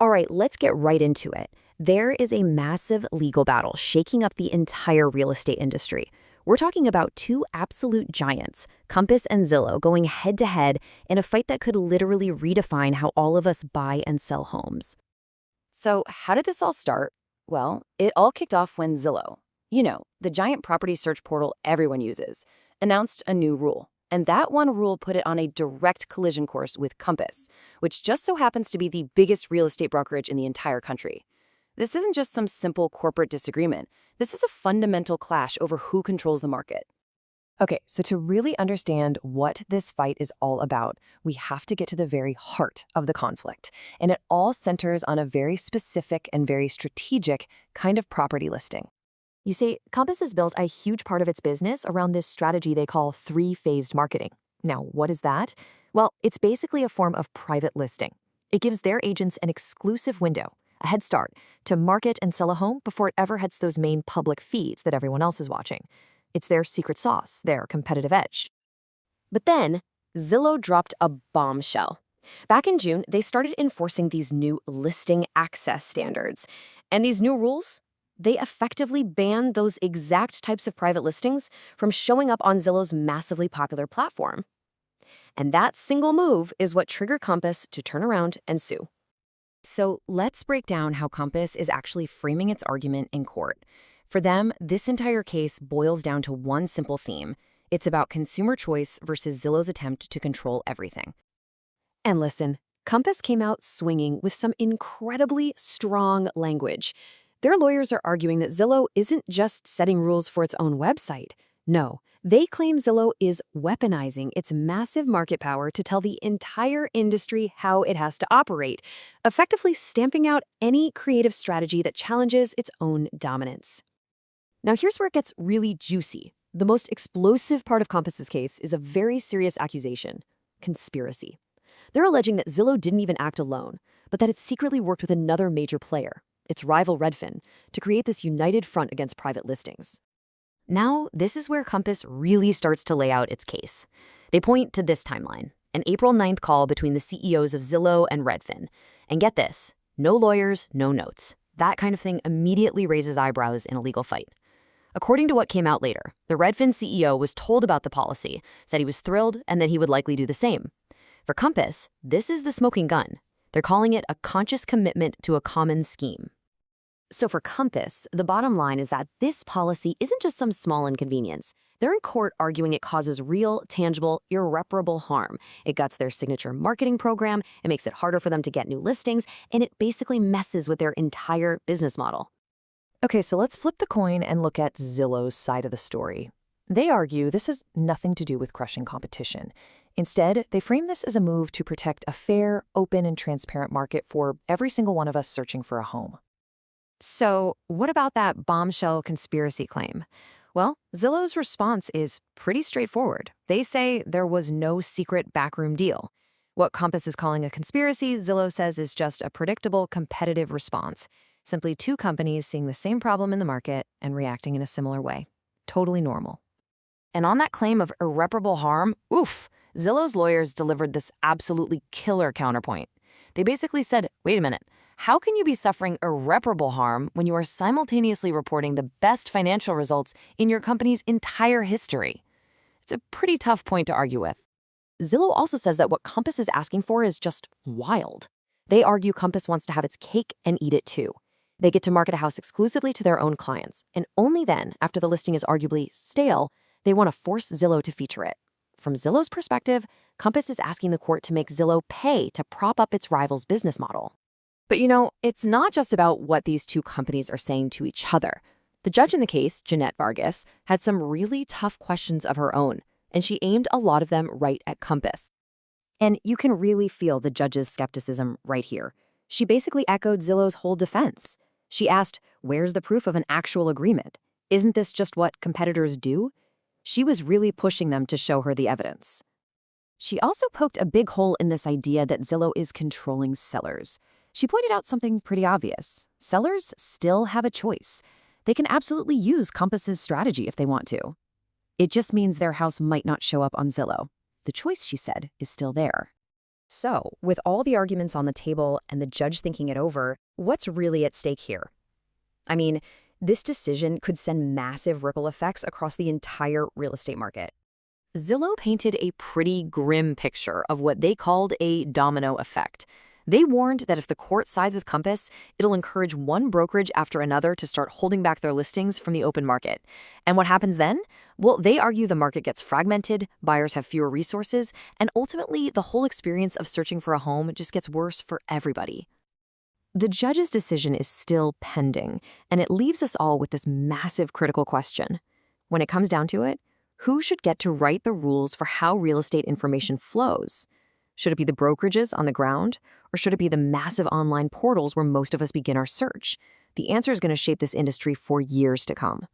All right, let's get right into it. There is a massive legal battle shaking up the entire real estate industry. We're talking about two absolute giants, Compass and Zillow, going head-to-head in a fight that could literally redefine how all of us buy and sell homes. So, how did this all start? Well, it all kicked off when Zillow, the giant property search portal everyone uses, announced a new rule. And that one rule put it on a direct collision course with Compass, which just so happens to be the biggest real estate brokerage in the entire country. This isn't just some simple corporate disagreement. This is a fundamental clash over who controls the market. Okay, so to really understand what this fight is all about, we have to get to the very heart of the conflict. And it all centers on a very specific and very strategic kind of property listing. You see, Compass has built a huge part of its business around this strategy they call three-phased marketing. Now, what is that? Well, it's basically a form of private listing. It gives their agents an exclusive window, a head start, to market and sell a home before it ever hits those main public feeds that everyone else is watching. It's their secret sauce, their competitive edge. But then, Zillow dropped a bombshell. Back in June, they started enforcing these new listing access standards. And these new rules, they effectively ban those exact types of private listings from showing up on Zillow's massively popular platform. And that single move is what triggered Compass to turn around and sue. So let's break down how Compass is actually framing its argument in court. For them, this entire case boils down to one simple theme. It's about consumer choice versus Zillow's attempt to control everything. And listen, Compass came out swinging with some incredibly strong language. Their lawyers are arguing that Zillow isn't just setting rules for its own website. No, they claim Zillow is weaponizing its massive market power to tell the entire industry how it has to operate, effectively stamping out any creative strategy that challenges its own dominance. Now here's where it gets really juicy. The most explosive part of Compass's case is a very serious accusation: conspiracy. They're alleging that Zillow didn't even act alone, but that it secretly worked with another major player, its rival Redfin, to create this united front against private listings. Now, this is where Compass really starts to lay out its case. They point to this timeline, an April 9th call between the CEOs of Zillow and Redfin. And get this, no lawyers, no notes. That kind of thing immediately raises eyebrows in a legal fight. According to what came out later, the Redfin CEO was told about the policy, said he was thrilled, and that he would likely do the same. For Compass, this is the smoking gun. They're calling it a conscious commitment to a common scheme. So for Compass, the bottom line is that this policy isn't just some small inconvenience. They're in court arguing it causes real, tangible, irreparable harm. It guts their signature marketing program, it makes it harder for them to get new listings, and it basically messes with their entire business model. Okay, so let's flip the coin and look at Zillow's side of the story. They argue this has nothing to do with crushing competition. Instead, they frame this as a move to protect a fair, open, and transparent market for every single one of us searching for a home. So, what about that bombshell conspiracy claim? Well, Zillow's response is pretty straightforward. They say there was no secret backroom deal. What Compass is calling a conspiracy, Zillow says is just a predictable competitive response. Simply two companies seeing the same problem in the market and reacting in a similar way. Totally normal. And on that claim of irreparable harm, Zillow's lawyers delivered this absolutely killer counterpoint. They basically said, wait a minute, how can you be suffering irreparable harm when you are simultaneously reporting the best financial results in your company's entire history? It's a pretty tough point to argue with. Zillow also says that what Compass is asking for is just wild. They argue Compass wants to have its cake and eat it too. They get to market a house exclusively to their own clients, and only then, after the listing is arguably stale, they want to force Zillow to feature it. From Zillow's perspective, Compass is asking the court to make Zillow pay to prop up its rival's business model. But it's not just about what these two companies are saying to each other. The judge in the case, Jeanette Vargas, had some really tough questions of her own, and she aimed a lot of them right at Compass. And you can really feel the judge's skepticism right here. She basically echoed Zillow's whole defense. She asked, where's the proof of an actual agreement? Isn't this just what competitors do? She was really pushing them to show her the evidence. She also poked a big hole in this idea that Zillow is controlling sellers. She pointed out something pretty obvious. Sellers still have a choice. They can absolutely use Compass's strategy if they want to. It just means their house might not show up on Zillow. The choice, she said, is still there. So, with all the arguments on the table and the judge thinking it over, what's really at stake here? I mean, this decision could send massive ripple effects across the entire real estate market. Zillow painted a pretty grim picture of what they called a domino effect. They warned that if the court sides with Compass, it'll encourage one brokerage after another to start holding back their listings from the open market. And what happens then? Well, they argue the market gets fragmented, buyers have fewer resources, and ultimately the whole experience of searching for a home just gets worse for everybody. The judge's decision is still pending, and it leaves us all with this massive critical question. When it comes down to it, who should get to write the rules for how real estate information flows? Should it be the brokerages on the ground, or should it be the massive online portals where most of us begin our search? The answer is going to shape this industry for years to come.